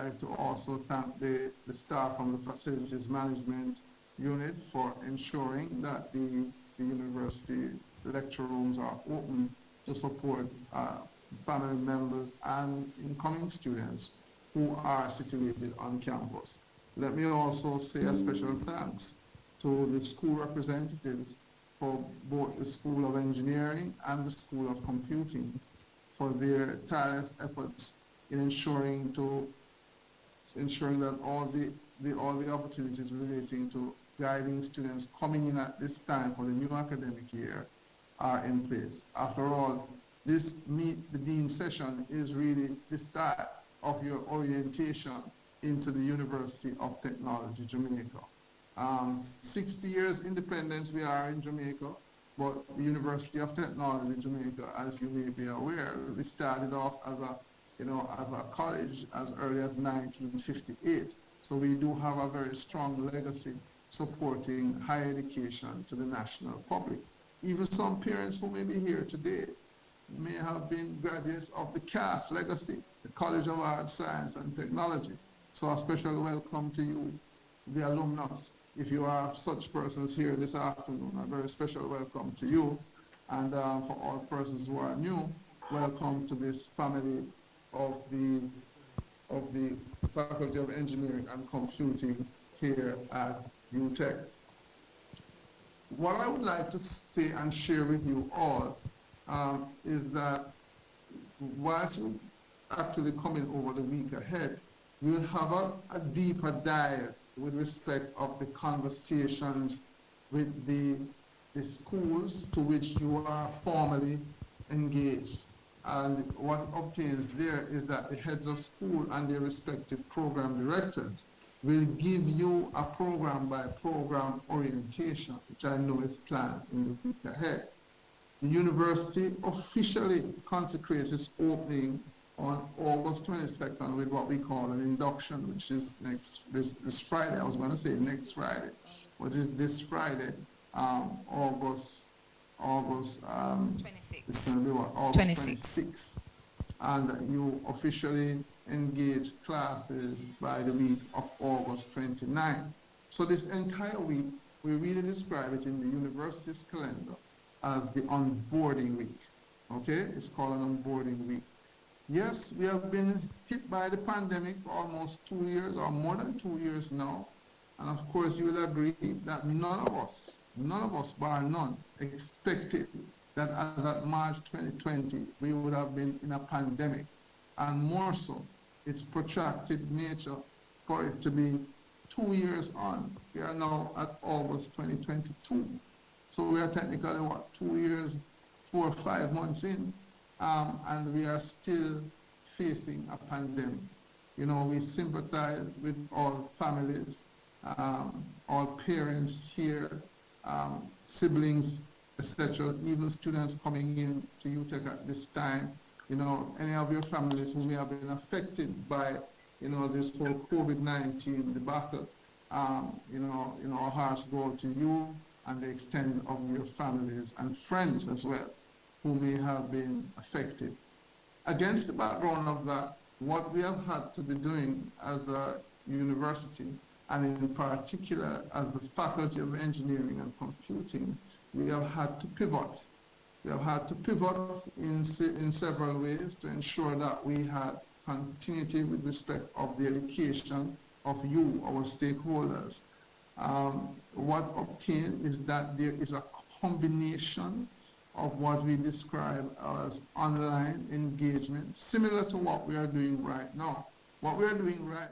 like to also thank the staff from the facilities management unit for ensuring that the university lecture rooms are open to support family members and incoming students who are situated on campus. Let me also say a special thanks to the school representatives for both the School of Engineering and the School of Computing for their tireless efforts in ensuring that all the opportunities relating to guiding students coming in at this time for the new academic year are in place. After all, this Meet the Dean session is really the start of your orientation into the University of Technology, Jamaica. 60 years independence we are in Jamaica, but the University of Technology, Jamaica, as you may be aware, we started off as a college as early as 1958. So we do have a very strong legacy supporting higher education to the national public. Even some parents who may be here today may have been graduates of the CAS legacy, the College of Arts, Science and Technology. So a special welcome to you, the alumnus. If you are such persons here this afternoon, a very special welcome to you. And for all persons who are new, welcome to this family of the Faculty of Engineering and Computing here at Utech. What I would like to say and share with you all is that whilst you actually coming over the week ahead, you'll have a deeper dive with respect of the conversations with the schools to which you are formally engaged. And what obtains there is that the heads of school and their respective program directors will give you a program by program orientation, which I know is planned in the week ahead. The university officially consecrates its opening on August 22nd with what we call an induction, which is this Friday. I was going to say next Friday, but is this Friday, August 26. It's going to be what? August 26. And you officially engage classes by the week of August 29. So this entire week, we really describe it in the university's calendar as the onboarding week. Okay? It's called an onboarding week. Yes, we have been hit by the pandemic for almost 2 years or more than 2 years now. And of course, you will agree that none of us, bar none, expected that as at March 2020, we would have been in a pandemic. And more so, its protracted nature for it to be 2 years on. We are now at August 2022. So we are technically, what, 2 years, 4 or 5 months in, and we are still facing a pandemic. You know, we sympathize with all families, all parents here, siblings, etc., even students coming in to Utech at this time. You know, any of your families who may have been affected by, you know, this whole COVID-19 debacle, you know, our hearts go to you and the extent of your families and friends as well, who may have been affected. Against the background of that, what we have had to be doing as a university, and in particular as the Faculty of Engineering and Computing, we have had to pivot. We have had to pivot in several ways to ensure that we had continuity with respect of the education of you, our stakeholders. What obtained is that there is a combination of what we describe as online engagement, similar to what we are doing right now. What we are doing right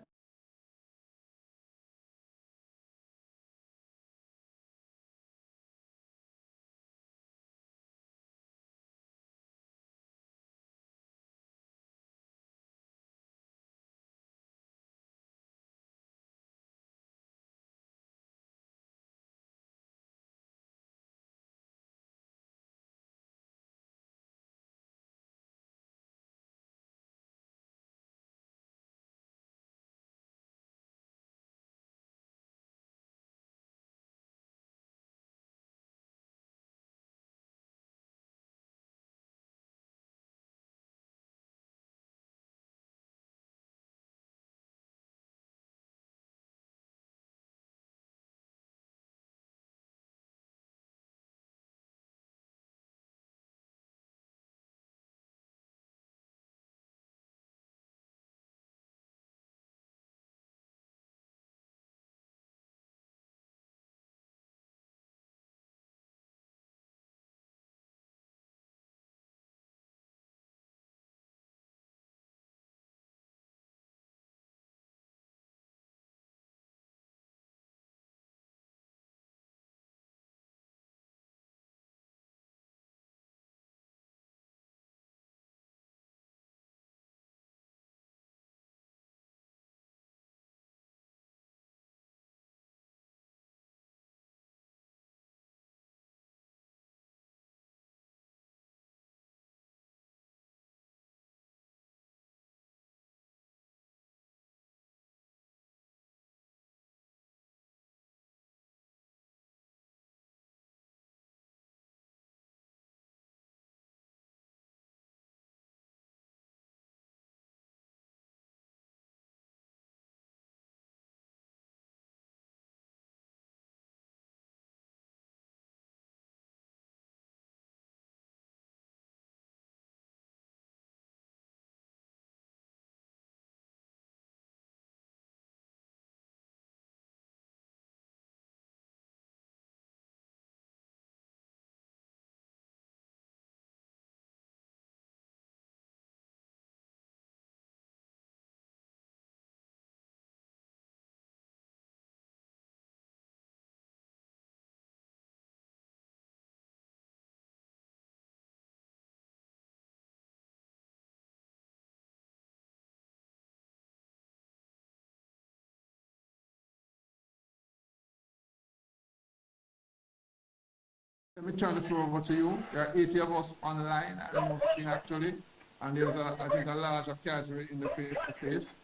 Let me turn the floor over to you. There are 80 of us online, I'm noticing actually, and there's, I think, a larger category in the face-to-face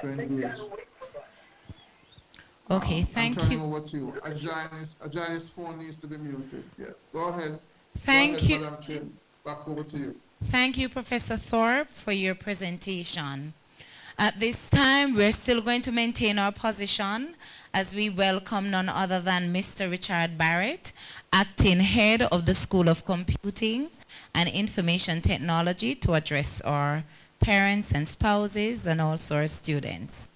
to engage. Okay, I'm thank turning you. over to you. Ajani's phone needs to be muted. Yes, go ahead. Go ahead, Thank you. Madam Chair. Back over to you. Thank you, Professor Thorpe, for your presentation. At this time, we're still going to maintain our position as we welcome none other than Mr. Richard Barrett, acting head of the School of Computing and Information Technology, to address our parents and spouses and also our students.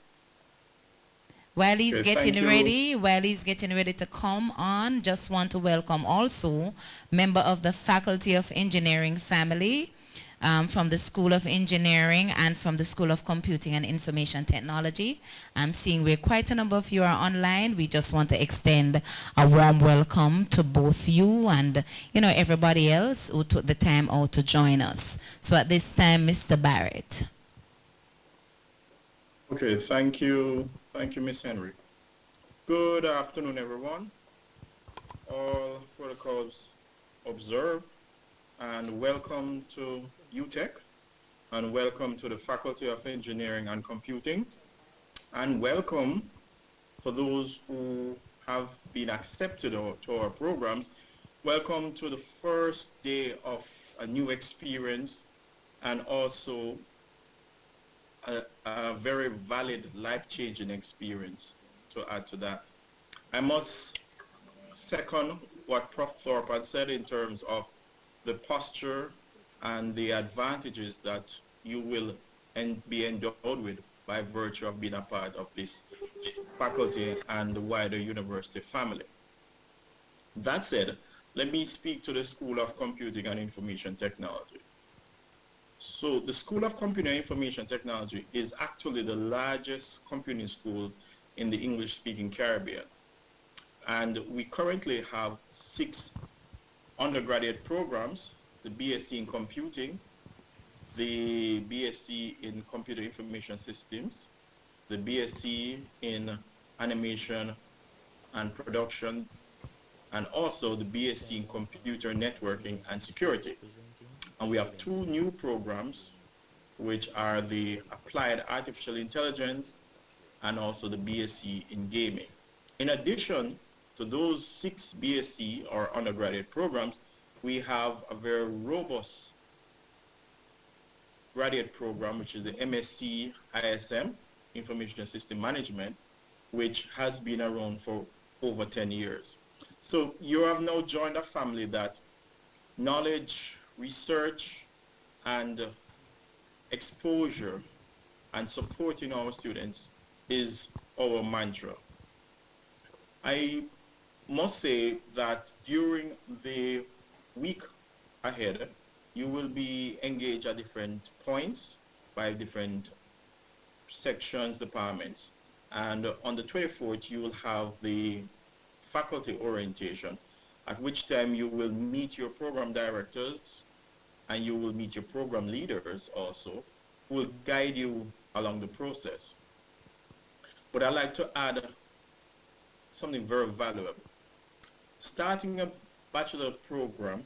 While he's Okay, thank getting you. ready, to come on, just want to welcome also member of the Faculty of Engineering family, from the School of Engineering and from the School of Computing and Information Technology. I'm seeing we're quite a number of you are online. We just want to extend a warm welcome to both you and everybody else who took the time out to join us. So at this time, Mr. Barrett. Okay, thank you, Miss Henry. Good afternoon, everyone. All protocols observed, and welcome to Utech, and welcome to the Faculty of Engineering and Computing, and welcome for those who have been accepted to our programs. Welcome to the first day of a new experience, and also a very valid, life-changing experience to add to that. I must second what Prof. Thorpe has said in terms of the posture and the advantages that you will be endowed with by virtue of being a part of this faculty and the wider university family. That said, let me speak to the School of Computing and Information Technology. So the School of Computing and Information Technology is actually the largest computing school in the English-speaking Caribbean. And we currently have 6 undergraduate programs: the BSc in Computing, the BSc in Computer Information Systems, the BSc in Animation and Production, and also the BSc in Computer Networking and Security. And we have 2 new programs, which are the Applied Artificial Intelligence and also the BSc in Gaming. In addition to those 6 BSc or undergraduate programs, we have a very robust graduate program, which is the MSc ISM, Information System Management, which has been around for over 10 years. So you have now joined a family that knowledge, research, and exposure and supporting our students is our mantra. I must say that during the week ahead, you will be engaged at different points by different sections, departments. And on the 24th, you will have the faculty orientation, at which time you will meet your program directors and you will meet your program leaders also, who will guide you along the process. But I'd like to add something very valuable. Starting a bachelor program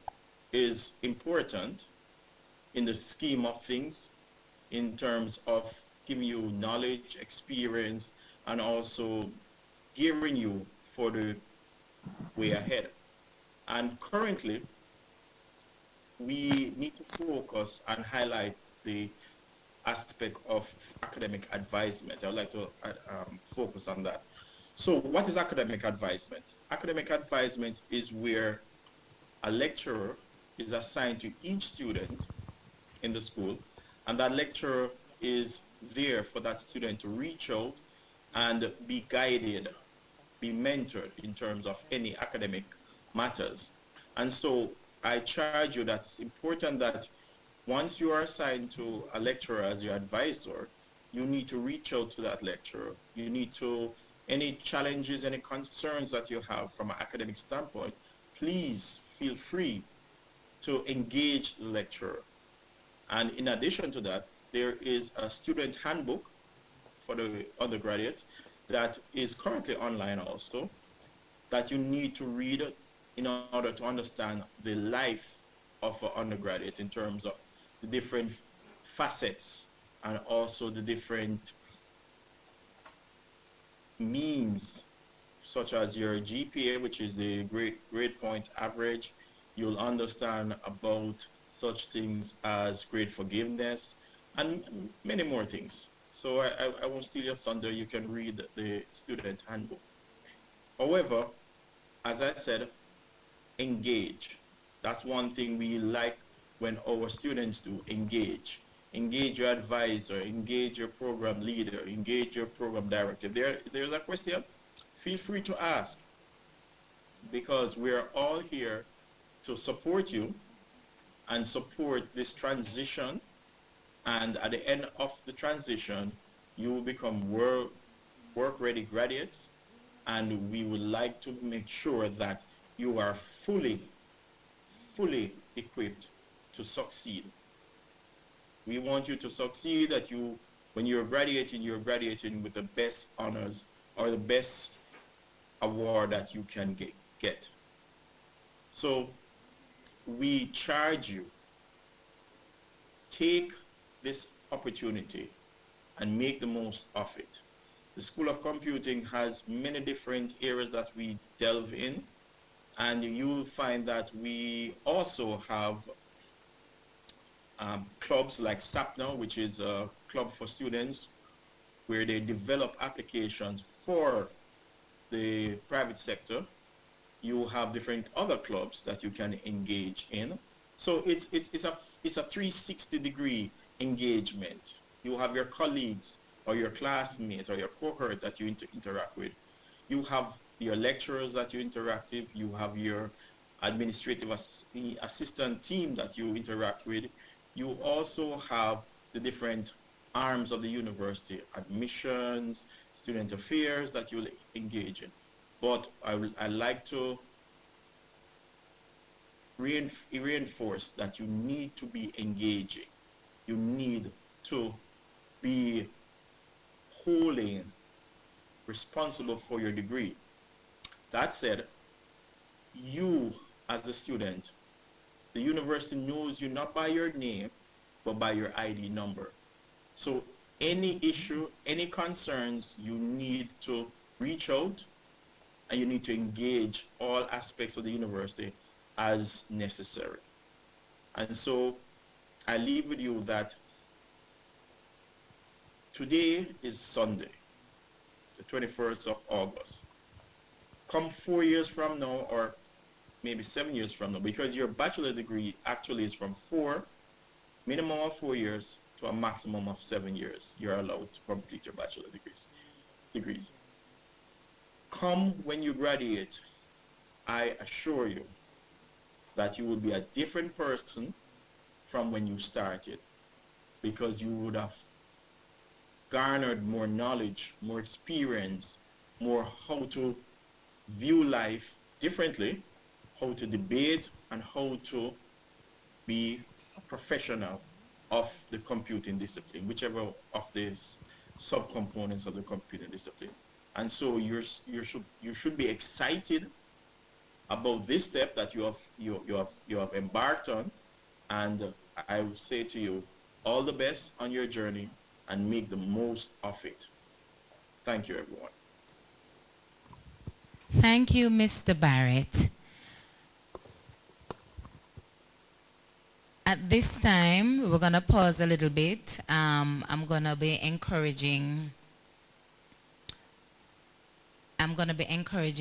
is important in the scheme of things, in terms of giving you knowledge, experience, and also gearing you for the way ahead. And currently, we need to focus and highlight the aspect of academic advisement. I would like to focus on that. So what is academic advisement? Academic advisement is where a lecturer is assigned to each student in the school, and that lecturer is there for that student to reach out and be guided, be mentored in terms of any academic matters. And so I charge you that it's important that once you are assigned to a lecturer as your advisor, you need to reach out to that lecturer. You need to, any challenges, any concerns that you have from an academic standpoint, please feel free to engage the lecturer. And in addition to that, there is a student handbook for the undergraduates that is currently online also, that you need to read in order to understand the life of an undergraduate in terms of the different facets and also the different means, such as your GPA, which is the grade point average. You'll understand about such things as grade forgiveness and many more things. So I won't steal your thunder. You can read the student handbook. However, as I said, engage. That's one thing we like when our students do, engage. Engage your advisor, engage your program leader, engage your program director. If there's a question, feel free to ask, because we're all here to support you and support this transition. And at the end of the transition, you will become work-ready graduates, and we would like to make sure that you are fully equipped to succeed. We want you to succeed, that when you're graduating with the best honors or the best award that you can get. So we charge you, take this opportunity and make the most of it. The School of Computing has many different areas that we delve in, and you'll find that we also have clubs like SAPNA, which is a club for students where they develop applications for the private sector. You have different other clubs that you can engage in. So it's a 360-degree engagement. You have your colleagues or your classmates or your cohort that you interact with. You have your lecturers that you interact with. You have your administrative assistant team that you interact with. You also have the different arms of the university, admissions, student affairs that you'll engage in. But I like to reinforce that you need to be engaging. You need to be wholly responsible for your degree. That said, you as the student, the university knows you not by your name, but by your ID number. So any issue, any concerns, you need to reach out, and you need to engage all aspects of the university as necessary. And so I leave with you that today is Sunday, the 21st of August. Come 4 years from now, or maybe 7 years from now, because your bachelor degree actually is from minimum of 4 years to a maximum of 7 years. You're allowed to complete your bachelor degrees. Come when you graduate, I assure you that you will be a different person from when you started, because you would have garnered more knowledge, more experience, more how to view life differently, how to debate, and how to be a professional of the computing discipline, whichever of the subcomponents of the computing discipline. And so you should be excited about this step that you have embarked on, and I will say to you, all the best on your journey and make the most of it. Thank you, everyone. Thank you, Mr. Barrett. At this time, we're going to pause a little bit. I'm going to be encouraging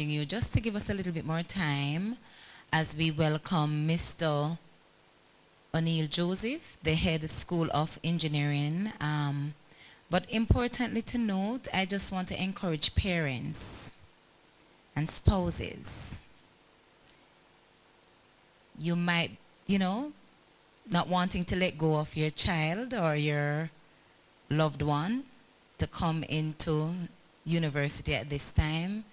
you just to give us a little bit more time as we welcome Mr. O'Neill Joseph, the head of School of Engineering. But importantly to note, I just want to encourage parents and spouses. You might, not wanting to let go of your child or your loved one to come into university at this time,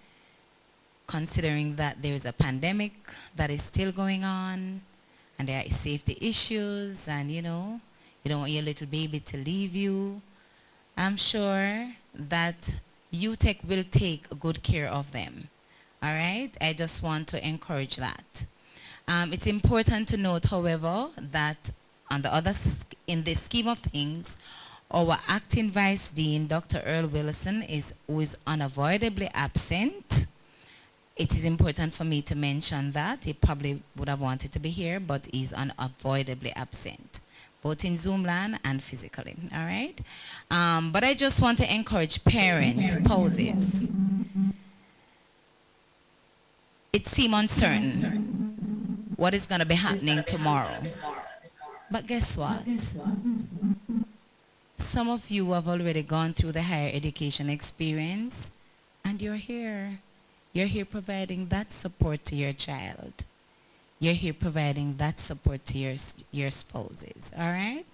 considering that there is a pandemic that is still going on and there are safety issues, and you don't want your little baby to leave you. I'm sure that Utech will take good care of them. All right? I just want to encourage that. It's important to note, however, that on the in the scheme of things, our acting vice dean, Dr. Earl Wilson, who is unavoidably absent. It is important for me to mention that. He probably would have wanted to be here, but he's unavoidably absent, both in Zoom land and physically, all right? But I just want to encourage parents, spouses. It seems uncertain what is going to be happening tomorrow. But guess what? Some of you have already gone through the higher education experience, and you're here. You're here providing that support to your child. You're here providing that support to your spouses, all right?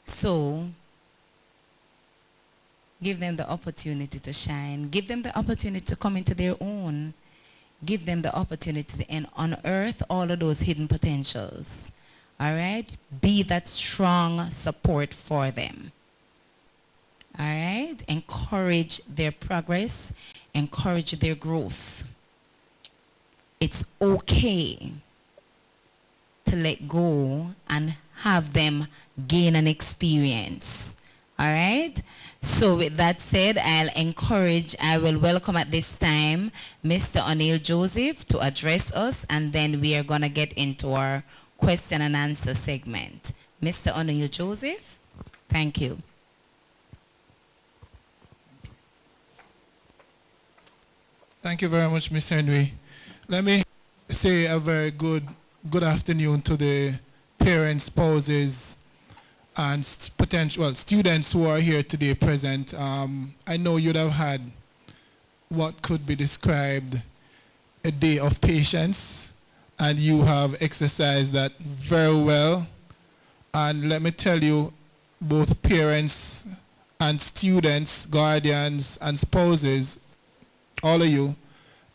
So give them the opportunity to shine. Give them the opportunity to come into their own. Give them the opportunity to unearth all of those hidden potentials, all right? Be that strong support for them, all right? Encourage their progress. Encourage their growth. It's okay to let go and have them gain an experience. All right? So with that said, I will welcome at this time Mr. O'Neill Joseph to address us, and then we are going to get into our question and answer segment. Mr. O'Neill Joseph, thank you. Thank you very much, Ms. Henry. Let me say a very good afternoon to the parents, spouses, and potential students who are here today present. I know you'd have had what could be described a day of patience, and you have exercised that very well. And let me tell you, both parents and students, guardians, and spouses, all of you,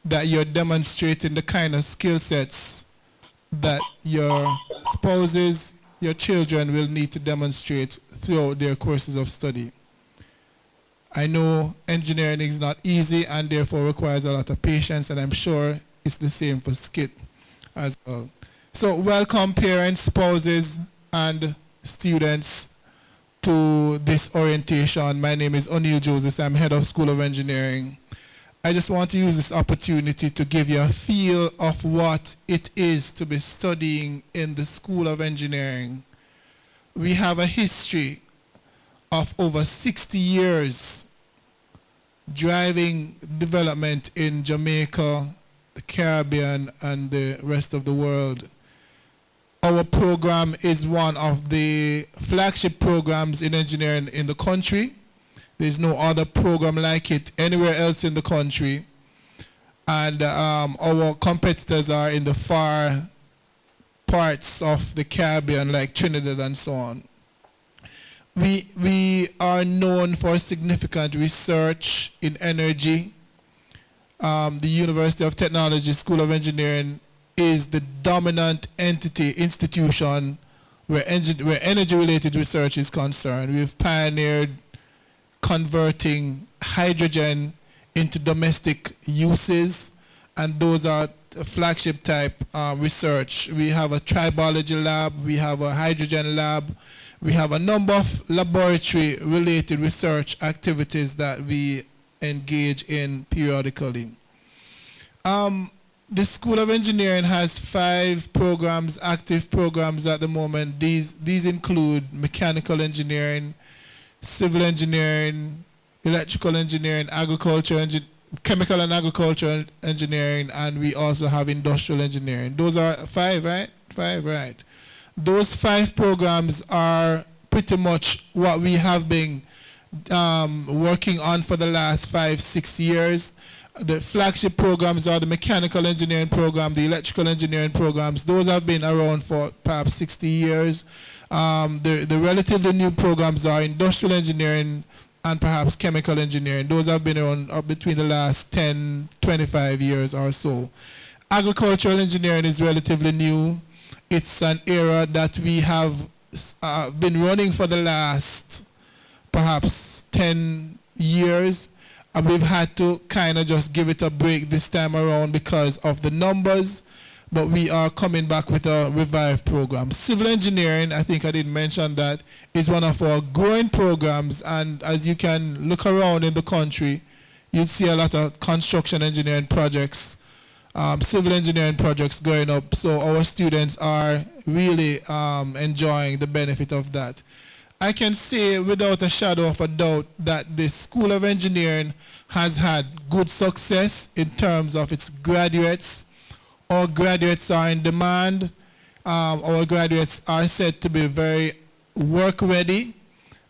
that you're demonstrating the kind of skill sets that your spouses, your children will need to demonstrate throughout their courses of study. I know engineering is not easy and therefore requires a lot of patience, and I'm sure it's the same for SCIT as well. So welcome parents, spouses, and students to this orientation. My name is O'Neill Joseph. I'm head of School of Engineering. I just want to use this opportunity to give you a feel of what it is to be studying in the School of Engineering. We have a history of over 60 years driving development in Jamaica, the Caribbean, and the rest of the world. Our program is one of the flagship programs in engineering in the country. There's no other program like it anywhere else in the country. And our competitors are in the far parts of the Caribbean, like Trinidad and so on. We are known for significant research in energy. The University of Technology School of Engineering is the dominant institution where energy-related research is concerned. We've pioneered converting hydrogen into domestic uses, and those are flagship type research. We have a tribology lab, we have a hydrogen lab, we have a number of laboratory related research activities that we engage in periodically. The School of Engineering has 5 programs, active programs at the moment. These include mechanical engineering, civil engineering, electrical engineering, chemical and agricultural engineering, and we also have industrial engineering. Those are 5, right? 5, right. Those 5 programs are pretty much what we have been working on for the last 5-6 years. The flagship programs are the mechanical engineering program, the electrical engineering programs. Those have been around for perhaps 60 years. The relatively new programs are industrial engineering and perhaps chemical engineering. Those have been around between the last 10, 25 years or so. Agricultural engineering is relatively new. It's an era that we have been running for the last perhaps 10 years. And we've had to kind of just give it a break this time around because of the numbers, but we are coming back with a revived program. Civil engineering, I think I didn't mention that, is one of our growing programs, and as you can look around in the country, you'd see a lot of construction engineering projects, civil engineering projects going up, so our students are really enjoying the benefit of that. I can say without a shadow of a doubt that the School of Engineering has had good success in terms of its graduates. Our graduates are in demand. Our graduates are said to be very work ready.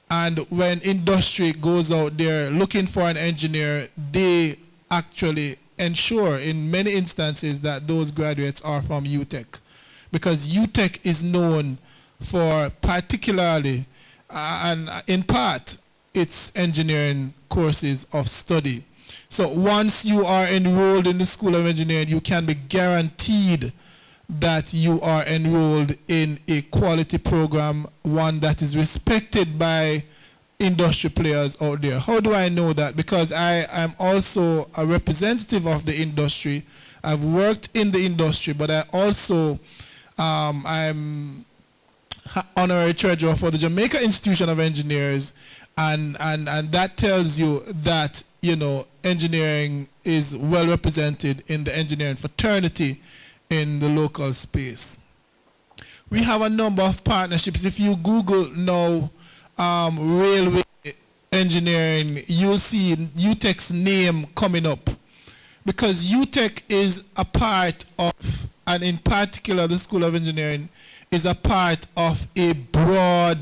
And when industry goes out there looking for an engineer, they actually ensure in many instances that those graduates are from Utech. Because Utech is known for particularly and in part its engineering courses of study. So once you are enrolled in the School of Engineering, you can be guaranteed that you are enrolled in a quality program, one that is respected by industry players out there. How do I know that? Because I am also a representative of the industry. I've worked in the industry, but I also I'm honorary treasurer for the Jamaica Institution of Engineers, and that tells you that, you know, engineering is well represented in the engineering fraternity in the local space. We have a number of partnerships. If you Google now railway engineering, you'll see Utech's name coming up, because Utech is a part of, and in particular the School of Engineering is a part of a broad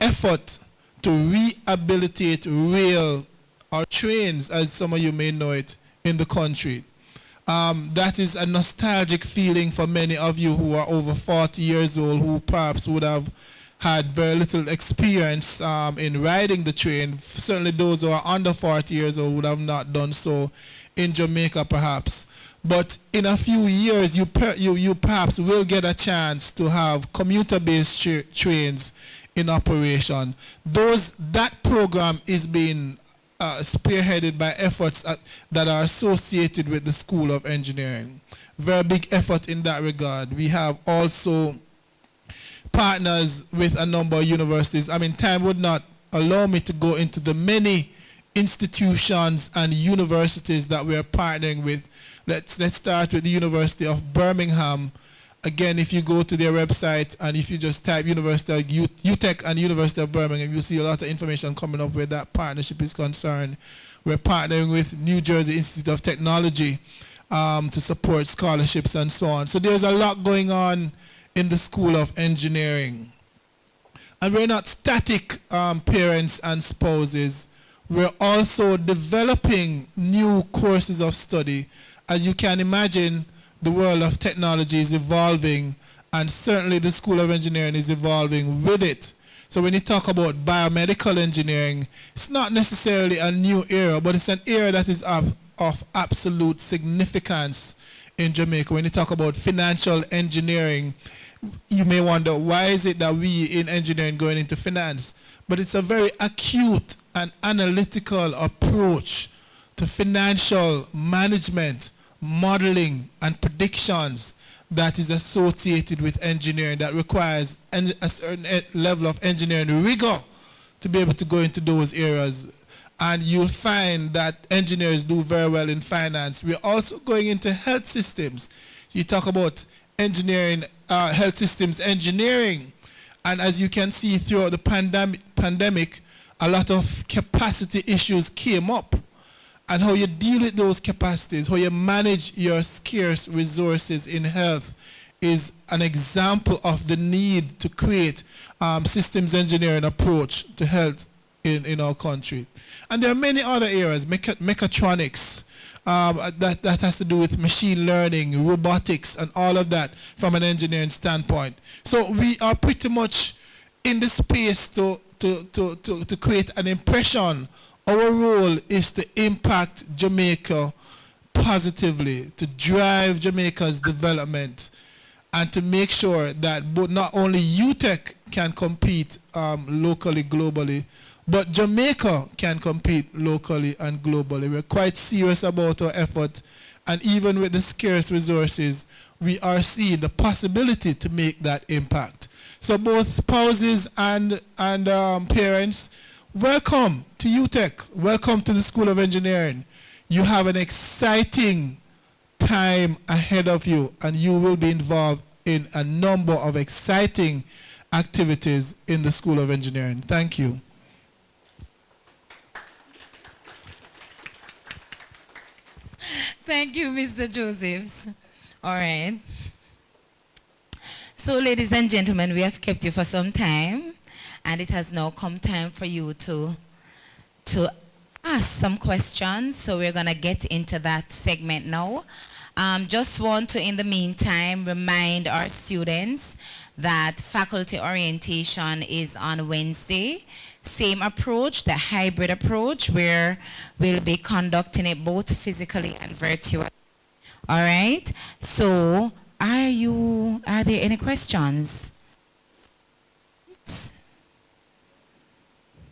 effort to rehabilitate rail or trains, as some of you may know it, in the country. That is a nostalgic feeling for many of you who are over 40 years old, who perhaps would have had very little experience in riding the train. Certainly those who are under 40 years old would have not done so in Jamaica perhaps. But in a few years, you perhaps will get a chance to have commuter-based trains in operation. That program is being spearheaded by efforts that are associated with the School of Engineering. Very big effort in that regard. We have also partners with a number of universities. I mean, time would not allow me to go into the many institutions and universities that we are partnering with. Let's start with the University of Birmingham. Again, if you go to their website and if you just type University of Utech and University of Birmingham, you'll see a lot of information coming up where that partnership is concerned. We're partnering with New Jersey Institute of Technology to support scholarships and so on. So there's a lot going on in the School of Engineering. And we're not static parents and spouses. We're also developing new courses of study. As you can imagine, the world of technology is evolving, and certainly the School of Engineering is evolving with it. So when you talk about biomedical engineering, it's not necessarily a new era, but it's an era that is of absolute significance in Jamaica. When you talk about financial engineering, you may wonder, why is it that we in engineering going into finance? But it's a very acute and analytical approach to financial management, modeling, and predictions that is associated with engineering, that requires a certain level of engineering rigor to be able to go into those areas. And you'll find that engineers do very well in finance. We're also going into health systems. You talk about engineering, health systems engineering, and as you can see throughout the pandemic, a lot of capacity issues came up. And how you deal with those capacities, how you manage your scarce resources in health is an example of the need to create systems engineering approach to health in our country. And there are many other areas, mechatronics, that has to do with machine learning, robotics, and all of that from an engineering standpoint. So we are pretty much in the space to create an impression. Our role is to impact Jamaica positively, to drive Jamaica's development, and to make sure that not only Utech can compete locally, globally, But Jamaica can compete locally and globally. We're quite serious about our effort, and even with the scarce resources, we are seeing the possibility to make that impact. So both spouses and parents, welcome to Utech. Welcome to the School of Engineering. You have an exciting time ahead of you, and you will be involved in a number of exciting activities in the School of Engineering. Thank you. Thank you, Mr. Josephs. All right. So, ladies and gentlemen, we have kept you for some time, and it has now come time for you to ask some questions. So we're going to get into that segment now. Just want to, in the meantime, remind our students that faculty orientation is on Wednesday. Same approach, the hybrid approach, where we'll be conducting it both physically and virtually. All right. So, are there any questions?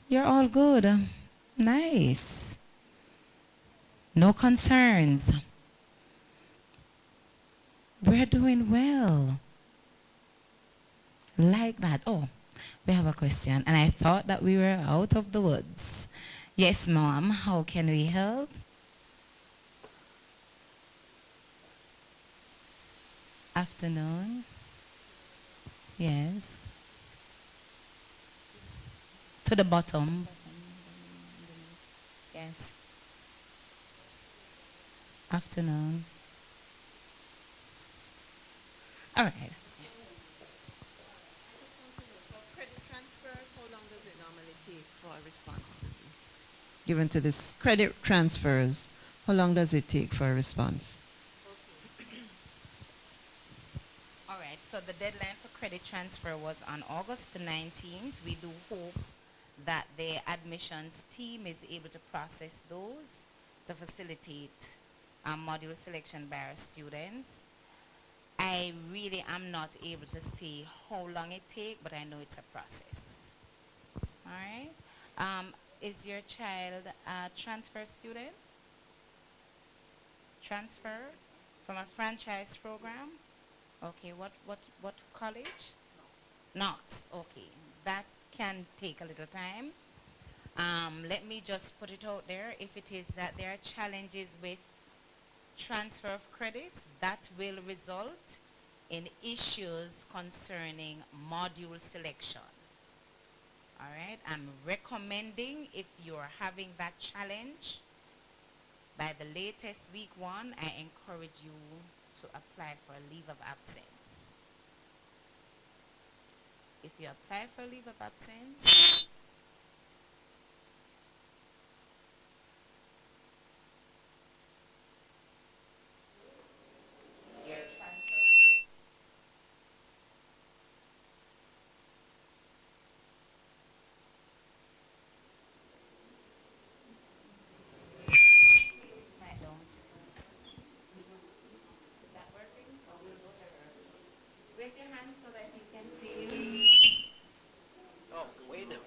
You're all good. Nice. No concerns. We're doing well. Like that. Oh, we have a question, and I thought that we were out of the woods. Yes, Mom, how can we help? Afternoon. Yes. To the bottom. Yes. Afternoon. All right. Credit transfers, how long does it normally take for a response? Given to this credit transfers, how long does it take for a response? All right, so the deadline for credit transfer was on August the 19th. We do hope that the admissions team is able to process those to facilitate module selection by our students. I really am not able to say how long it takes, but I know it's a process. All right. Is your child a transfer student? Transfer from a franchise program? Okay, what college? Knox. Okay, that can take a little time. Let me just put it out there. If it is that there are challenges with transfer of credits, that will result in issues concerning module selection. All right, I'm recommending, if you're having that challenge, by the latest week 1, I encourage you to apply for a leave of absence. If you apply for a leave of absence, your transfer might don't. Is that working? Or will go there? Raise your hand so that you can see. Oh, wait a minute.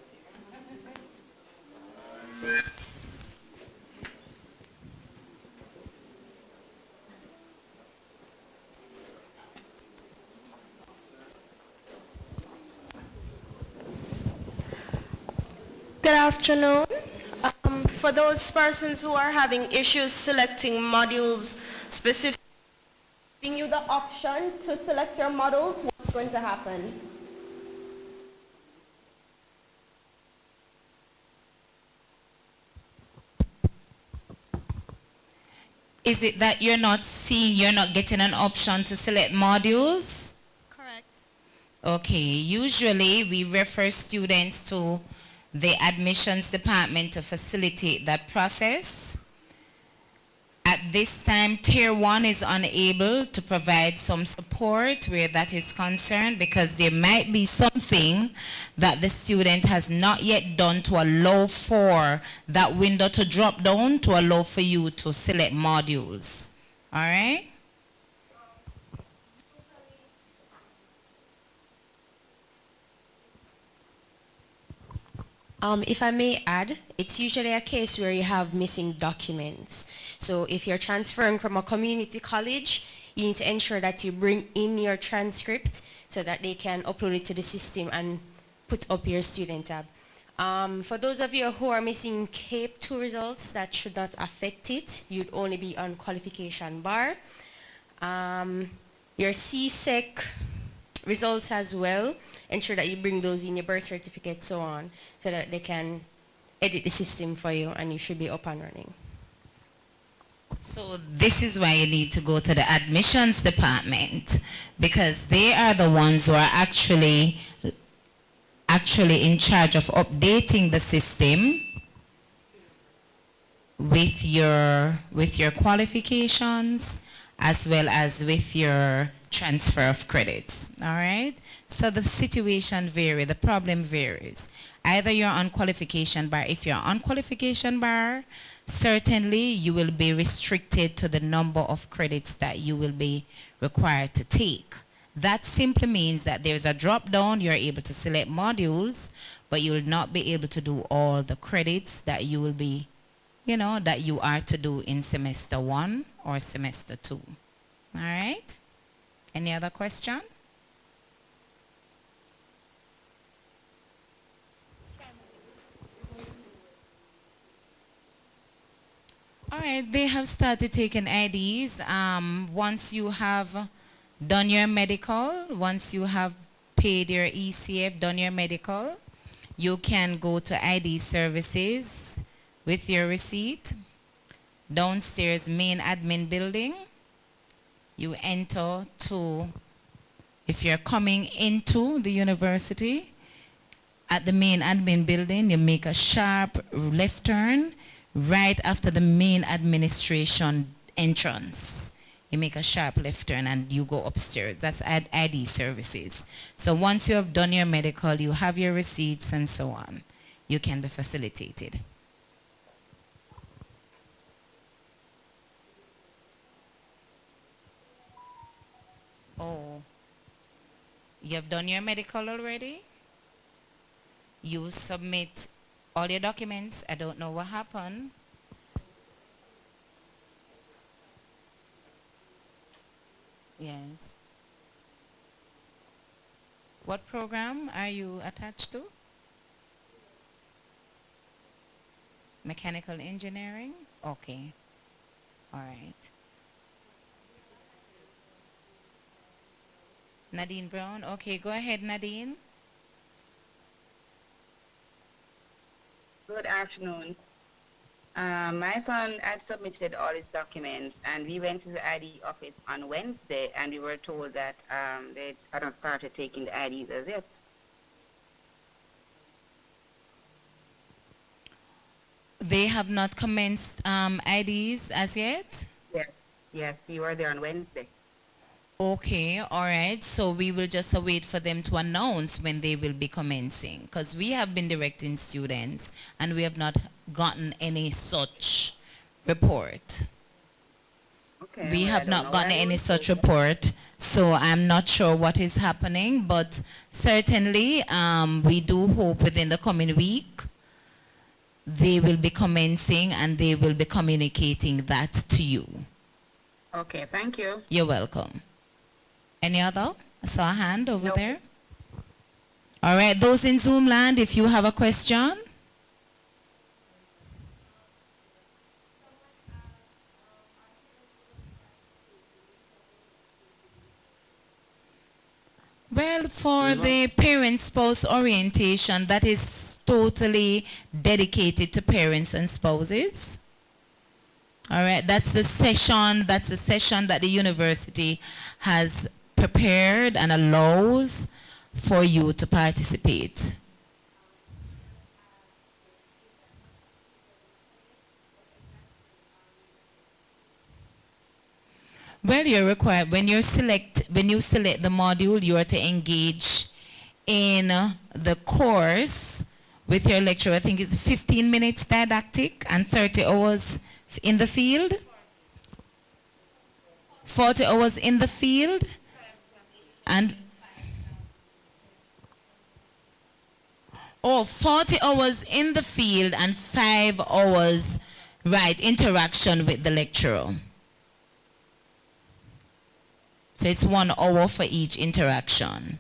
Good afternoon. For those persons who are having issues selecting modules specific, giving you the option to select your modules, what's going to happen? Is it that you're not getting an option to select modules? Correct. Okay, usually we refer students to the admissions department to facilitate that process. At this time, Tier 1 is unable to provide some support where that is concerned, because there might be something that the student has not yet done to allow for that window to drop down to allow for you to select modules. All right? If I may add, it's usually a case where you have missing documents. So if you're transferring from a community college, you need to ensure that you bring in your transcript so that they can upload it to the system and put up your student tab. For those of you who are missing CAPE 2 results, that should not affect it. You'd only be on qualification bar. Your CSEC results as well, ensure that you bring those in your birth certificate, so on, so that they can edit the system for you and you should be up and running. So this is why you need to go to the admissions department, because they are the ones who are actually in charge of updating the system with your qualifications as well as with your transfer of credits. All right, so the situation varies, the problem varies. Either you're on qualification bar. If you're on qualification bar, certainly you will be restricted to the number of credits that you will be required to take. That simply means that there's a drop down, you're able to select modules, but you will not be able to do all the credits that you will be, that you are to do in semester 1 or semester 2. All right? Any other question? All right, they have started taking IDs. Once you have done your medical, once you have paid your ECF, done your medical, you can go to ID services with your receipt. Downstairs main admin building, you enter to, if you're coming into the university, at the main admin building, you make a sharp left turn right after the main administration entrance. You make a sharp left turn and you go upstairs. That's ID services. So once you have done your medical, you have your receipts and so on, you can be facilitated. Oh, you have done your medical already? You submit all your documents. I don't know what happened. Yes. What program are you attached to? Mechanical engineering? Okay. All right. Nadine Brown. Okay, go ahead, Nadine. Good afternoon. My son had submitted all his documents, and we went to the ID office on Wednesday, and we were told that they hadn't started taking the IDs as yet. They have not commenced IDs as yet? Yes, we were there on Wednesday. Okay, all right. So we will just wait for them to announce when they will be commencing, because we have been directing students and we have not gotten any such report. Okay. We well, have not gotten any such report, so I'm not sure what is happening, but certainly we do hope within the coming week they will be commencing and they will be communicating that to you. Okay, thank you. You're welcome. Any other? I saw a hand over No. there. All right, those in Zoom land, if you have a question. Well, for the parent spouse orientation, that is totally dedicated to parents and spouses. All right, that's the session that the university has prepared and allows for you to participate. Well, you're required, when you select the module, you are to engage in the course with your lecturer. I think it's 15 minutes didactic and 30 hours in the field. 40 hours in the field. And Oh, 40 hours in the field and 5 hours, right, interaction with the lecturer. So it's 1 hour for each interaction.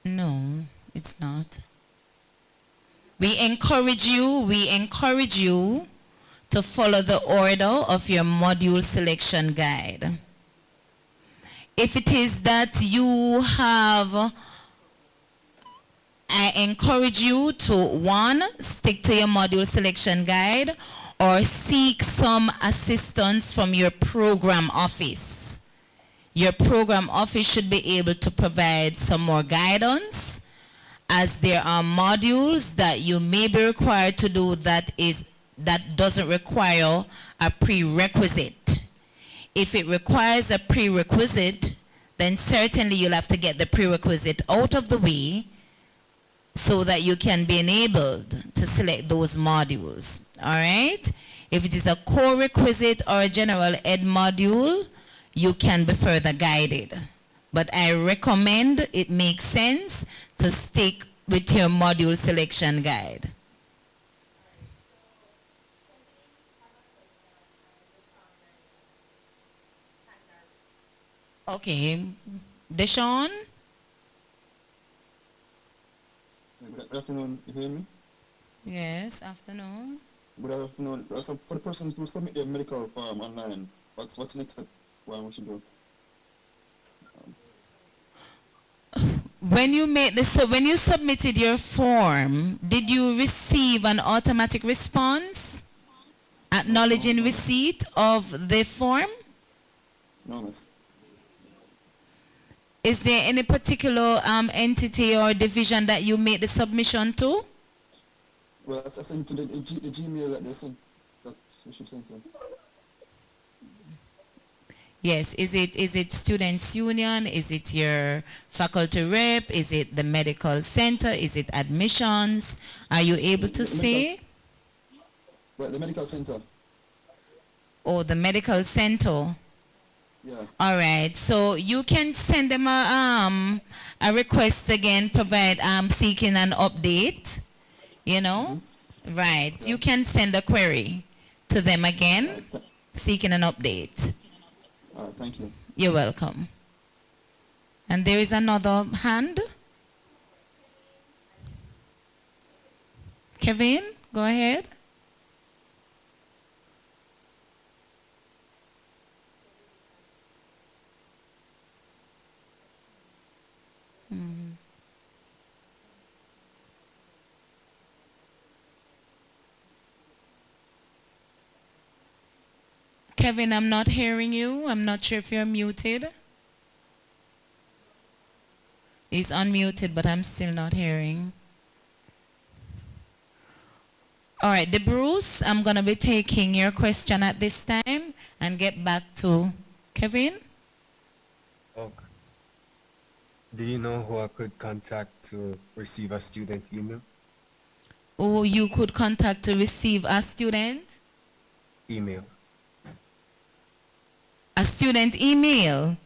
No, it's not. We encourage you to follow the order of your module selection guide. If it is that you have, I encourage you to, 1, stick to your module selection guide or seek some assistance from your program office. Your program office should be able to provide some more guidance, as there are modules that you may be required to do that doesn't require a prerequisite. If it requires a prerequisite, then certainly you'll have to get the prerequisite out of the way so that you can be enabled to select those modules. All right? If it is a core requisite or a general ed module, you can be further guided. But I recommend, it makes sense to stick with your module selection guide. Okay, Deshaun? Good afternoon, you hear me? Yes, afternoon. Good afternoon. So for the persons who submit their medical form online, what's next step? What we should do? When you submitted your form, did you receive an automatic response acknowledging receipt of the form? No, miss. Is there any particular entity or division that you made the submission to? Well, I sent to the Gmail that they sent, that we should send to. Yes, is it Students Union? Is it your faculty rep? Is it the medical center? Is it admissions? Are you able to say? Well, the medical center. Oh, the medical center. Yeah. All right, so you can send them a request again, provide seeking an update, you know? Right, Yeah. you can send a query to them again, seeking an update. All right, thank you. You're welcome. And there is another hand. Kevin, go ahead. Kevin, I'm not hearing you. I'm not sure if you're muted. He's unmuted, but I'm still not hearing. All right, De Bruce, I'm going to be taking your question at this time and get back to Kevin. Okay. Do you know who I could contact to receive a student email? Who you could contact to receive a student? Email. A student email?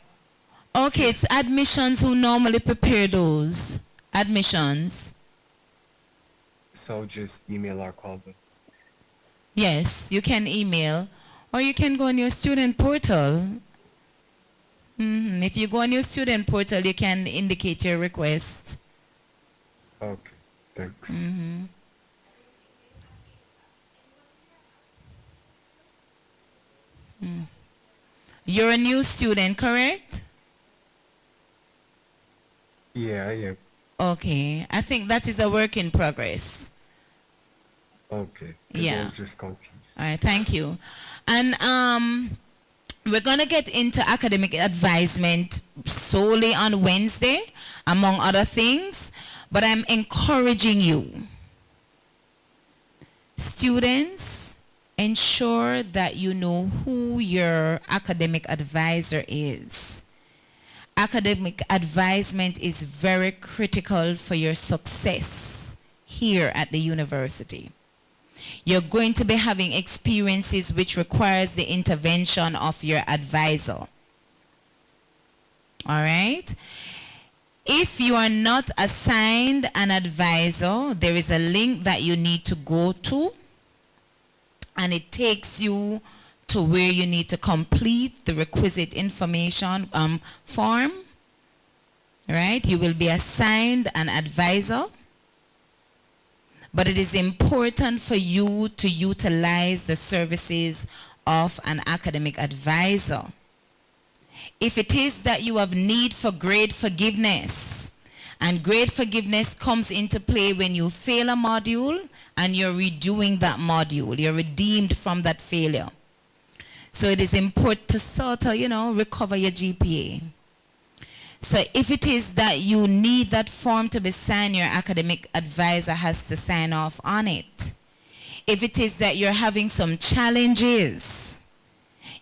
Okay, it's admissions who normally prepare those. Admissions. So just email or call them. Yes, you can email. Or you can go on your student portal. If you go on your student portal, you can indicate your request. Okay, thanks. You're a new student, correct? Yeah, I am. Okay, I think that is a work in progress. Okay. 'Cause Yeah. I was just confused. All right, thank you. And we're going to get into academic advisement solely on Wednesday, among other things, but I'm encouraging you. Students, ensure that you know who your academic advisor is. Academic advisement is very critical for your success here at the university. You're going to be having experiences which requires the intervention of your advisor. All right? If you are not assigned an advisor, there is a link that you need to go to, and it takes you to where you need to complete the requisite information form. Right? You will be assigned an advisor, but it is important for you to utilize the services of an academic advisor. If it is that you have need for grade forgiveness, and grade forgiveness comes into play when you fail a module and you're redoing that module, you're redeemed from that failure. So it is important to sort of, recover your GPA. So if it is that you need that form to be signed, your academic advisor has to sign off on it. If it is that you're having some challenges,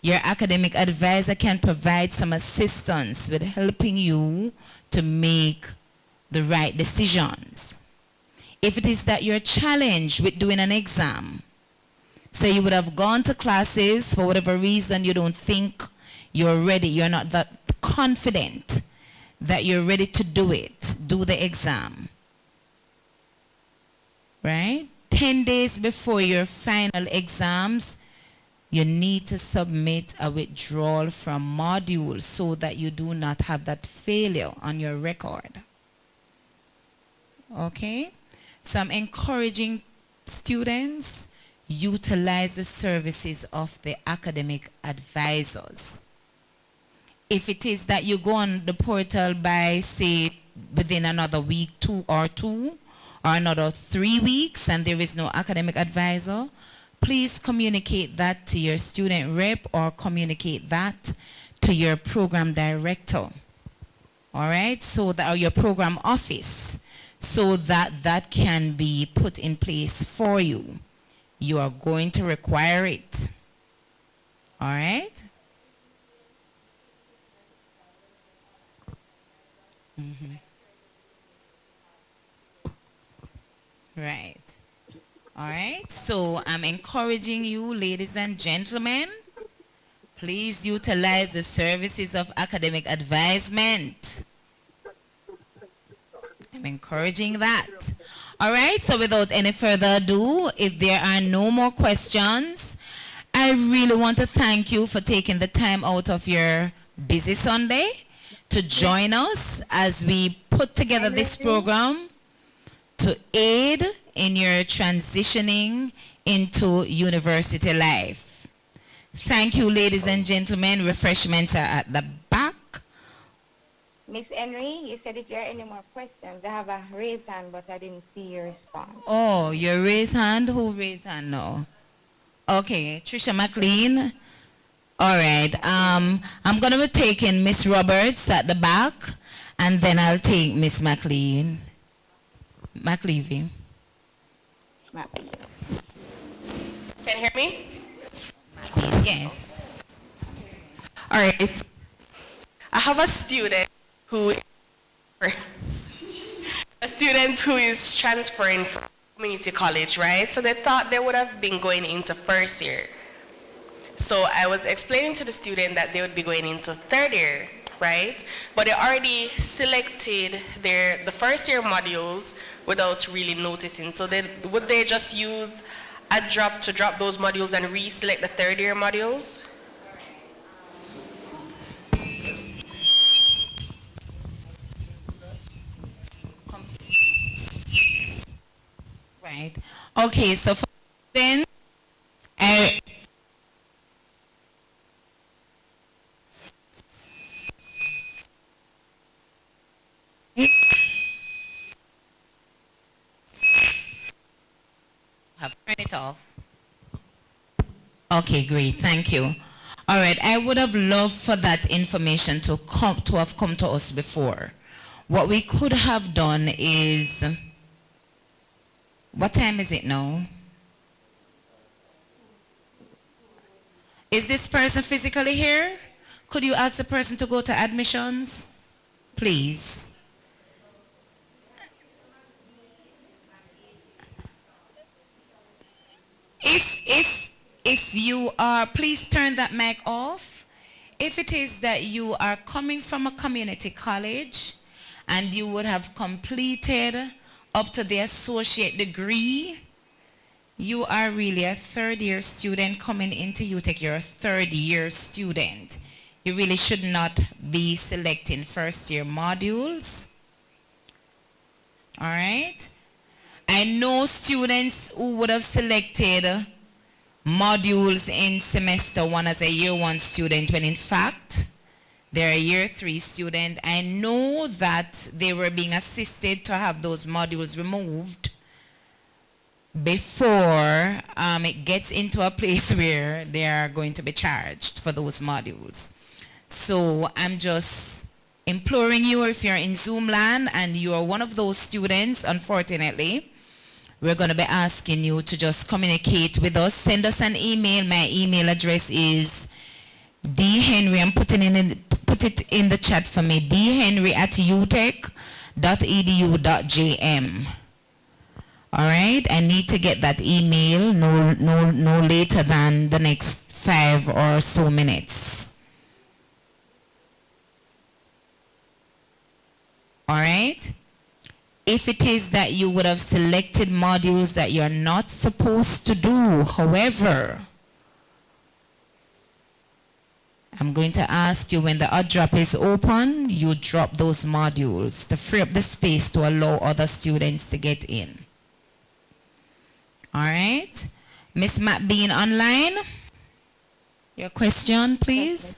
your academic advisor can provide some assistance with helping you to make the right decisions. If it is that you're challenged with doing an exam, so you would have gone to classes, for whatever reason you don't think you're ready, you're not that confident that you're ready to do it, do the exam, right? 10 days before your final exams, you need to submit a withdrawal from modules so that you do not have that failure on your record. Okay? So I'm encouraging students, utilize the services of the academic advisors. If it is that you go on the portal by, say, within another week, or another 3 weeks, and there is no academic advisor, please communicate that to your student rep or communicate that to your program director. All right? So that, or your program office, so that that can be put in place for you. You are going to require it. All right? Mm-hmm. Right. All right. So I'm encouraging you, ladies and gentlemen, please utilize the services of academic advisement. I'm encouraging that. All right. So without any further ado, if there are no more questions, I really want to thank you for taking the time out of your busy Sunday to join us as we put together this program to aid in your transitioning into university life. Thank you, ladies and gentlemen. Refreshments are at the back. Miss Henry, you said if there are any more questions, I have a raised hand, but I didn't see your response. Oh, your raised hand? Who raised hand now? Okay, Trisha McLean. All right. I'm going to be taking Miss Roberts at the back, and then I'll take Miss McLean. McLeavy. Can you hear me? Yes. All right. I have a student who is transferring from community college, right? So they thought they would have been going into first year. So I was explaining to the student that they would be going into third year, right? But they already selected the first year modules without really noticing. So would they just use a drop to drop those modules and reselect the third year modules? Right. Okay, so for then, I have turned it off. Okay, great. Thank you. All right. I would have loved for that information to have come to us before. What we could have done is, what time is it now? Is this person physically here? Could you ask the person to go to admissions? Please. if you are, please turn that mic off. If it is that you are coming from a community college and you would have completed up to the associate degree, you are really a third-year student coming into Utech. You're a third-year student. You really should not be selecting first-year modules. All right? I know students who would have selected modules in semester one as a year one student when in fact they're a year three student. I know that they were being assisted to have those modules removed before it gets into a place where they are going to be charged for those modules. So I'm just imploring you, if you're in Zoom land and you are one of those students, unfortunately, we're going to be asking you to just communicate with us. Send us an email. My email address is dhenry. I'm put it in the chat for me. dhenry@utech.edu.jm. All right. I need to get that email no later than the next 5 or so minutes. All right. If it is that you would have selected modules that you're not supposed to do, however, I'm going to ask you when the odd drop is open, you drop those modules to free up the space to allow other students to get in. All right. Miss Matt being online, your question, please.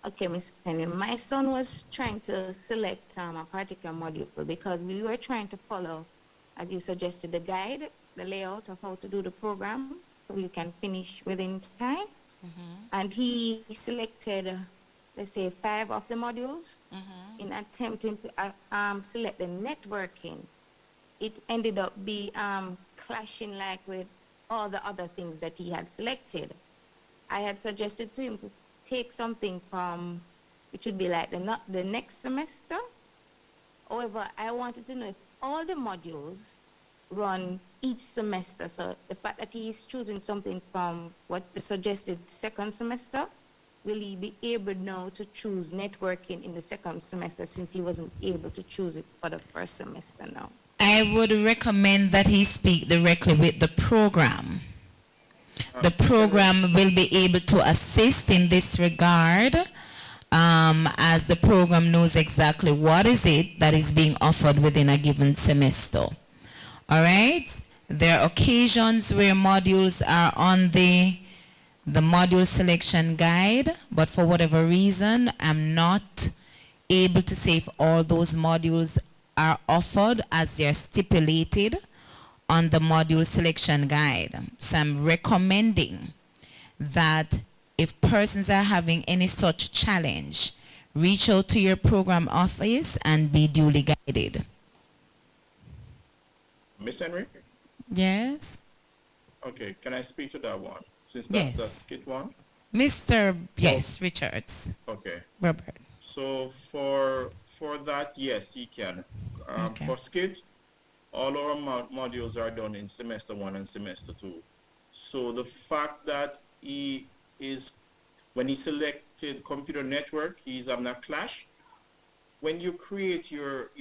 Okay, Ms. Henry, my son was trying to select a particular module because we were trying to follow, as you suggested, the guide, the layout of how to do the programs so you can finish within time. And he selected, let's say, 5 of the modules. In attempting to select the networking. It ended up clashing like with all the other things that he had selected. I had suggested to him to take something from, which would be like the next semester. However, I wanted to know if all the modules run each semester. So the fact that he is choosing something from what the suggested second semester, will he be able now to choose networking in the second semester since he wasn't able to choose it for the first semester now? I would recommend that he speak directly with the program. The program will be able to assist in this regard, as the program knows exactly what is it that is being offered within a given semester. All right? There are occasions where modules are on the module selection guide, but for whatever reason, I'm not able to say if all those modules are offered as they are stipulated on the module selection guide. So I'm recommending that if persons are having any such challenge, reach out to your program office and be duly guided. Miss Henry? Yes? Okay, can I speak to that one? Since that's the Yes. skit one? Mr. Yes, Richards. Okay. Robert. So for that, yes, he can. Okay. For skit, all our modules are done in semester 1 and semester 2. So the fact that he is, when he selected computer network, he's having a clash. When you create your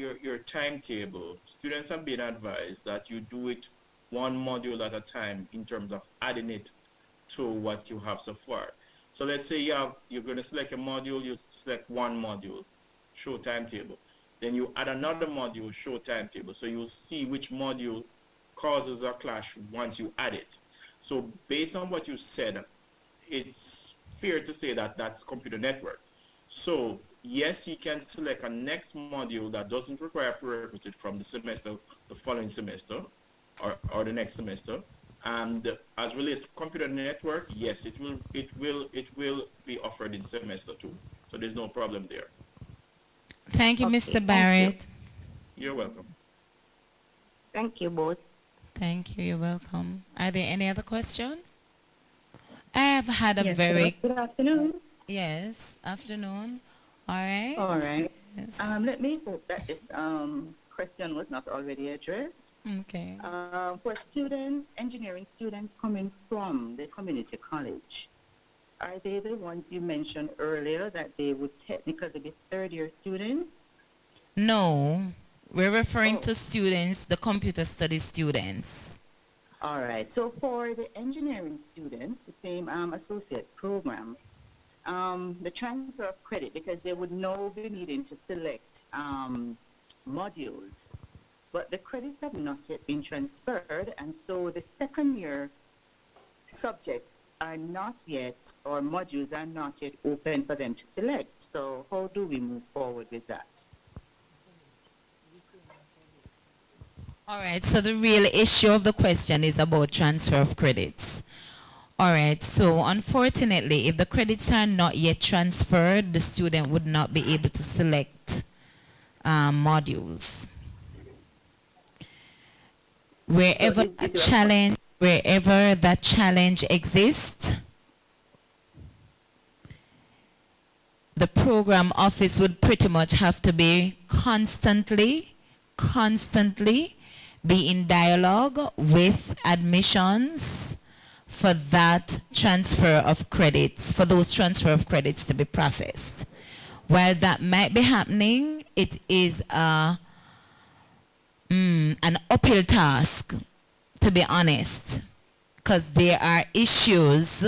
timetable, students have been advised that you do it one module at a time in terms of adding it to what you have so far. So let's say you're going to select a module, you select one module, show timetable. Then you add another module, show timetable. So you'll see which module causes a clash once you add it. So based on what you said, it's fair to say that that's computer network. So yes, he can select a next module that doesn't require prerequisite from the semester, the following semester, or the next semester. And as relates to computer network, yes, it will be offered in semester 2. So there's no problem there. Thank you, Okay, Mr. thank Barrett. You're welcome. Thank you both. Thank you. You're welcome. Are there any other question? I have had a Yes, very... good afternoon. Yes, afternoon. All right. All right. Yes. Let me hope that this question was not already addressed. Okay. For students, engineering students coming from the community college, are they the ones you mentioned earlier that they would technically be third-year students? No, we're referring Oh. to students, the computer studies students. All right. So for the engineering students, the same associate program, the transfer of credit, because they would now be needing to select modules, but the credits have not yet been transferred, and so the second year subjects are not yet, or modules are not yet open for them to select. So how do we move forward with that? All right, so the real issue of the question is about transfer of credits. All right, so unfortunately, if the credits are not yet transferred, the student would not be able to select modules. Wherever wherever that challenge exists, the program office would pretty much have to be constantly be in dialogue with admissions for that transfer of credits, for those transfer of credits to be processed. While that might be happening, it is an uphill task, to be honest, because there are issues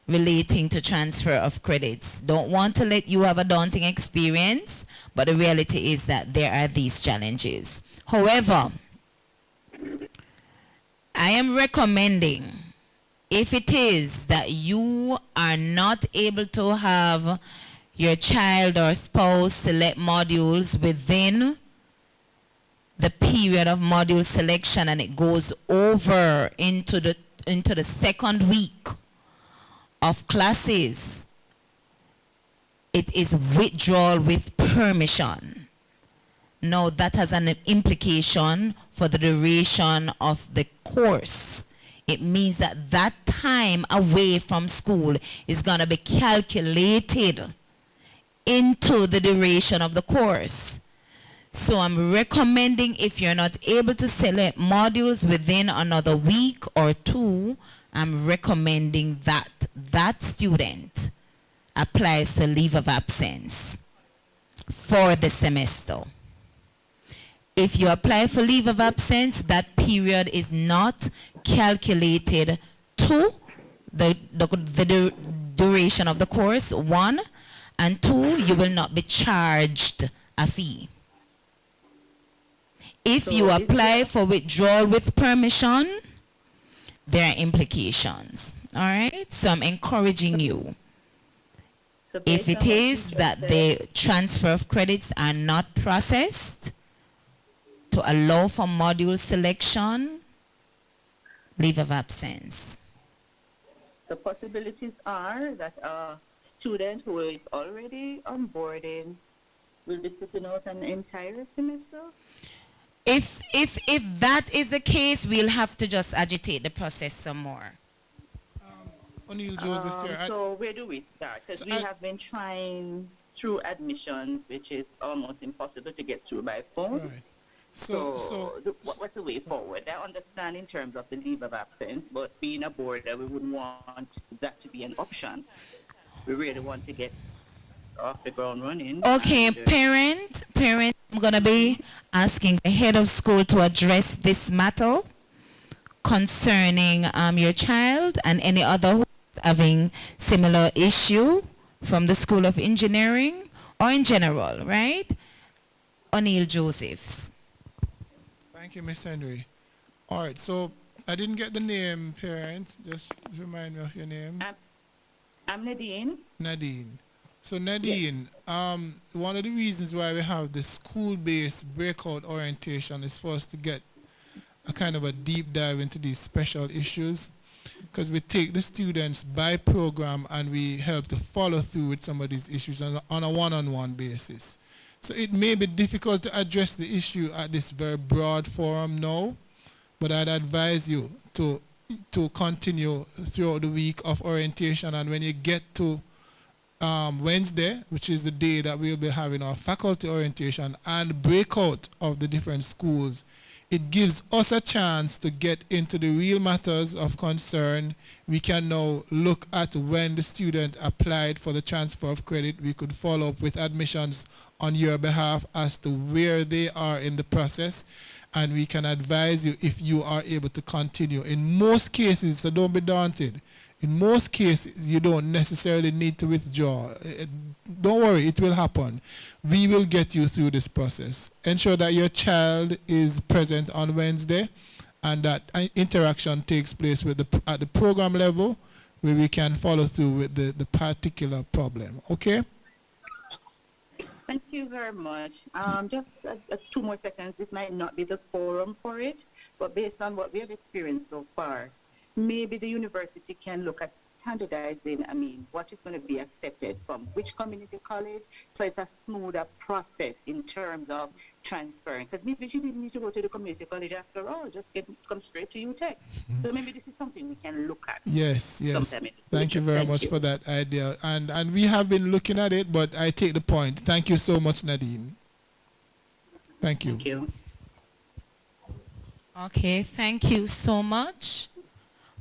relating to transfer of credits. Don't want to let you have a daunting experience, but the reality is that there are these challenges. However, I am recommending, if it is that you are not able to have your child or spouse select modules within the period of module selection and it goes over into the second week of classes, it is withdrawal with permission. Now that has an implication for the duration of the course. It means that that time away from school is going to be calculated into the duration of the course. So I'm recommending, if you're not able to select modules within another week or two, I'm recommending that that student applies for leave of absence for the semester. If you apply for leave of absence, that period is not calculated to the duration of the course, one, and two, you will not be charged a fee. If you apply for withdrawal with permission, there are implications. All right? So I'm encouraging you. So If based it on what you is just that said- the transfer of credits are not processed to allow for module selection, leave of absence. So possibilities are that a student who is already onboarding will be sitting out an entire semester? If that is the case, we'll have to just agitate the process some more. O'Neill Joseph here. So where do we start? Because we have been trying through admissions, which is almost impossible to get through by phone. Right. What's the way forward? I understand in terms of the leave of absence, but being a board, we wouldn't want that to be an option. We really want to get off the ground running. Okay, and, parent, I'm going to be asking the head of school to address this matter concerning your child and any other who is having similar issue from the School of Engineering or in general, right? O'Neill Josephs. Thank you, Miss Henry. All right, so I didn't get the name, parent. Just remind me of your name. I'm Nadine. Nadine. So Nadine, one of the reasons why we have the school-based breakout orientation is for us to get a kind of a deep dive into these special issues, because we take the students by program and we help to follow through with some of these issues on a one-on-one basis. So it may be difficult to address the issue at this very broad forum now, but I'd advise you to continue throughout the week of orientation, and when you get to Wednesday, which is the day that we'll be having our faculty orientation and breakout of the different schools, it gives us a chance to get into the real matters of concern. We can now look at when the student applied for the transfer of credit. We could follow up with admissions on your behalf as to where they are in the process, and we can advise you if you are able to continue. In most cases, so don't be daunted. In most cases, you don't necessarily need to withdraw. Don't worry, it will happen. We will get you through this process. Ensure that your child is present on Wednesday and that interaction takes place with at the program level where we can follow through with the particular problem. Okay? Thank you very much. Just 2 more seconds. This might not be the forum for it, but based on what we have experienced so far, maybe the university can look at standardizing, what is going to be accepted from which community college, so it's a smoother process in terms of transferring. Because maybe she didn't need to go to the community college after all, just come straight to Utech. So maybe this is something we can look at. Yes. sometime in the Thank you future. very Thank much you. for that idea. And we have been looking at it, but I take the point. Thank you so much, Nadine. Thank you. Thank you. Okay, thank you so much.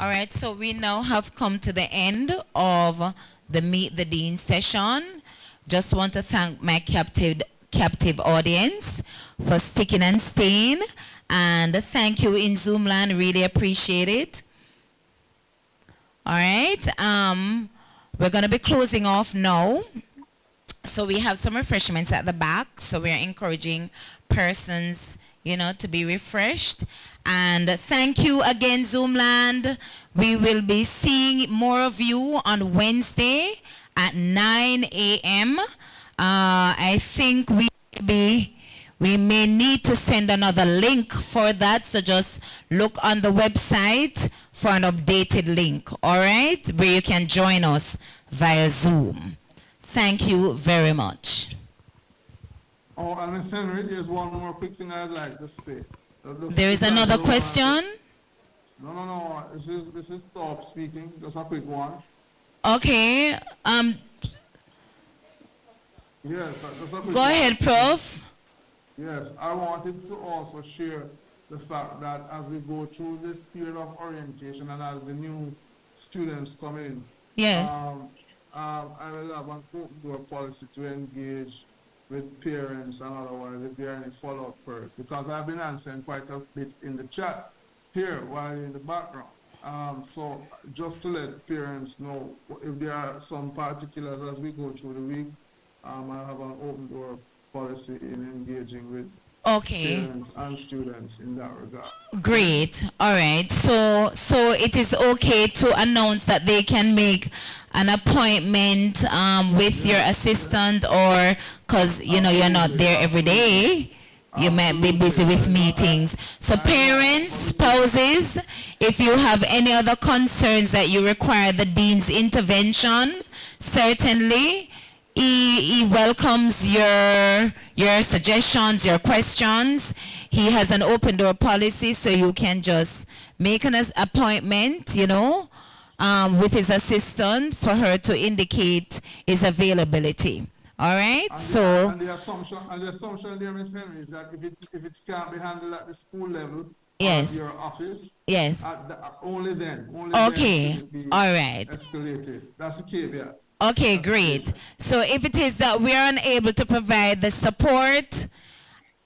All right, so we now have come to the end of the Meet the Dean session. Just want to thank my captive audience for sticking and staying. And thank you in Zoomland, really appreciate it. All right, we're going to be closing off now. So we have some refreshments at the back. So we're encouraging persons, to be refreshed. And thank you again, Zoomland. We will be seeing more of you on Wednesday at 9 a.m. I think we may need to send another link for that. So just look on the website for an updated link, all right, where you can join us via Zoom. Thank you very much. Oh, and Ms. Henry, there's one more quick thing I'd like to state. There is another question? No. This is Thorpe speaking. Just a quick one. Okay. Yes, just a quick Go one. ahead, Prof. Yes, I wanted to also share the fact that as we go through this period of orientation and as the new students come in, Yes. I will have an open door policy to engage with parents and otherwise if there are any follow-up for it, because I've been answering quite a bit in the chat here while in the background. So just to let parents know if there are some particulars as we go through the week, I have an open door policy in engaging with parents and students in that regard. Great. All right. So it is okay to announce that they can make an appointment with your assistant, or because you're not there every day. You might be busy with meetings. So parents, spouses, if you have any other concerns that you require the dean's intervention, certainly he welcomes your suggestions, your questions. He has an open door policy, so you can just make an appointment, with his assistant for her to indicate his availability. All right, and the assumption there, Ms. Henry, is that if it can't be handled at the school level, yes, or your office, yes, only then okay, should it be all right, escalated. That's the caveat. Okay, great. So if it is that we are unable to provide the support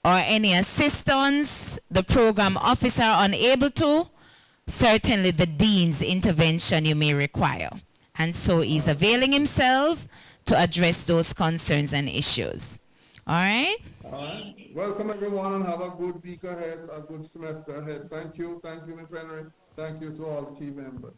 or any assistance, the program officer unable to, certainly the dean's intervention you may require. And so he's availing himself to address those concerns and issues. All right? All right. Welcome everyone and have a good week ahead, a good semester ahead. Thank you, Ms. Henry. Thank you to all the team members.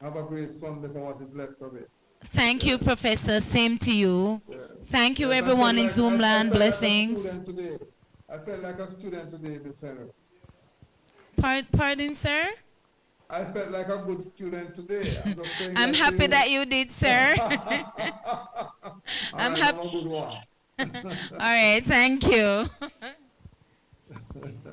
Have a great Sunday for what is left of it. Thank you, Professor. Same to you. Yeah. Thank you, everyone in Zoomland. Blessings. I felt like a student today, Ms. Henry. Pardon, sir? I felt like a good student today. I'm happy that you did, sir. I'm happy. Have a good one. All right, thank you.